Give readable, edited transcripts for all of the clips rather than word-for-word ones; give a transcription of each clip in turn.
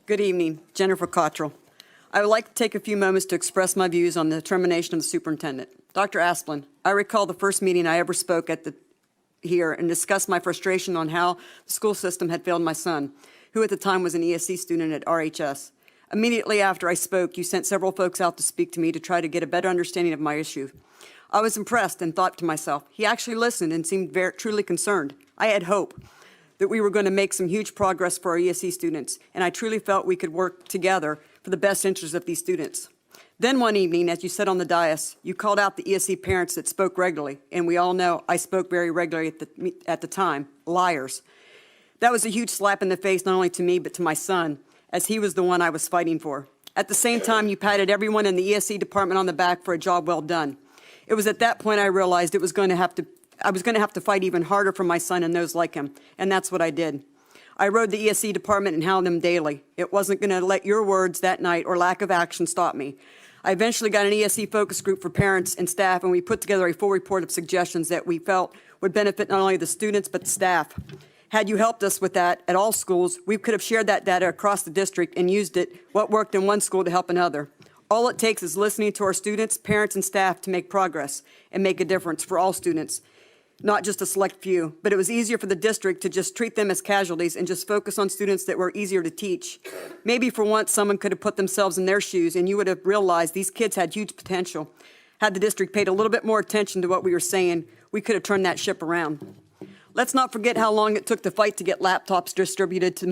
Good evening, Jennifer Cottrell. I would like to take a few moments to express my views on the termination of the superintendent. Dr. Asplin, I recall the first meeting I ever spoke at here and discussed my frustration on how the school system had failed my son, who at the time was an ESC student at RHS. Immediately after I spoke, you sent several folks out to speak to me to try to get a better understanding of my issue. I was impressed and thought to myself, he actually listened and seemed truly concerned. I had hope that we were going to make some huge progress for our ESC students, and I truly felt we could work together for the best interests of these students. Then one evening, as you said on the dais, you called out the ESC parents that spoke regularly, and we all know I spoke very regularly at the time, liars. That was a huge slap in the face, not only to me, but to my son, as he was the one I was fighting for. At the same time, you patted everyone in the ESC department on the back for a job well done. It was at that point I realized I was going to have to fight even harder for my son and those like him, and that's what I did. I rode the ESC department and hounded them daily. It wasn't going to let your words that night or lack of action stop me. I eventually got an ESC focus group for parents and staff, and we put together a full report of suggestions that we felt would benefit not only the students but the staff. Had you helped us with that at all schools, we could have shared that data across the district and used what worked in one school to help another. All it takes is listening to our students, parents, and staff to make progress and make a difference for all students, not just a select few. But it was easier for the district to just treat them as casualties and just focus on students that were easier to teach. Maybe for once someone could have put themselves in their shoes and you would have realized these kids had huge potential. Had the district paid a little bit more attention to what we were saying, we could have turned that ship around. Let's not forget how long it took to fight to get laptops distributed to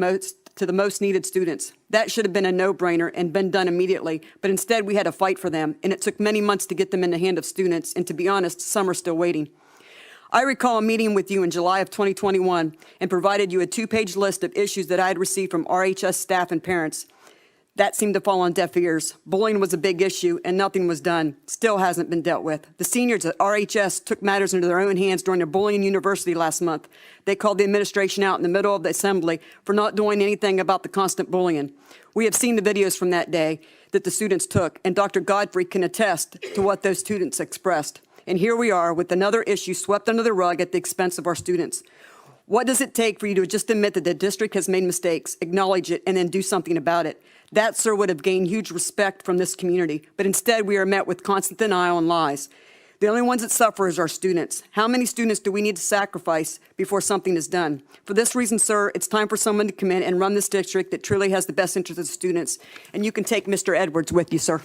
the most needed students. That should have been a no-brainer and been done immediately, but instead we had to fight for them, and it took many months to get them in the hand of students, and to be honest, some are still waiting. I recall a meeting with you in July of 2021 and provided you a 2-page list of issues that I had received from RHS staff and parents. That seemed to fall on deaf ears. Bullying was a big issue and nothing was done. Still hasn't been dealt with. The seniors at RHS took matters into their own hands during their bullying university last month. They called the administration out in the middle of the assembly for not doing anything about the constant bullying. We have seen the videos from that day that the students took, and Dr. Godfrey can attest to what those students expressed. And here we are with another issue swept under the rug at the expense of our students. What does it take for you to just admit that the district has made mistakes, acknowledge it, and then do something about it? That, sir, would have gained huge respect from this community, but instead we are met with constant denial and lies. The only ones that suffer is our students. How many students do we need to sacrifice before something is done? For this reason, sir, it's time for someone to come in and run this district that truly has the best interest of the students, and you can take Mr. Edwards with you, sir.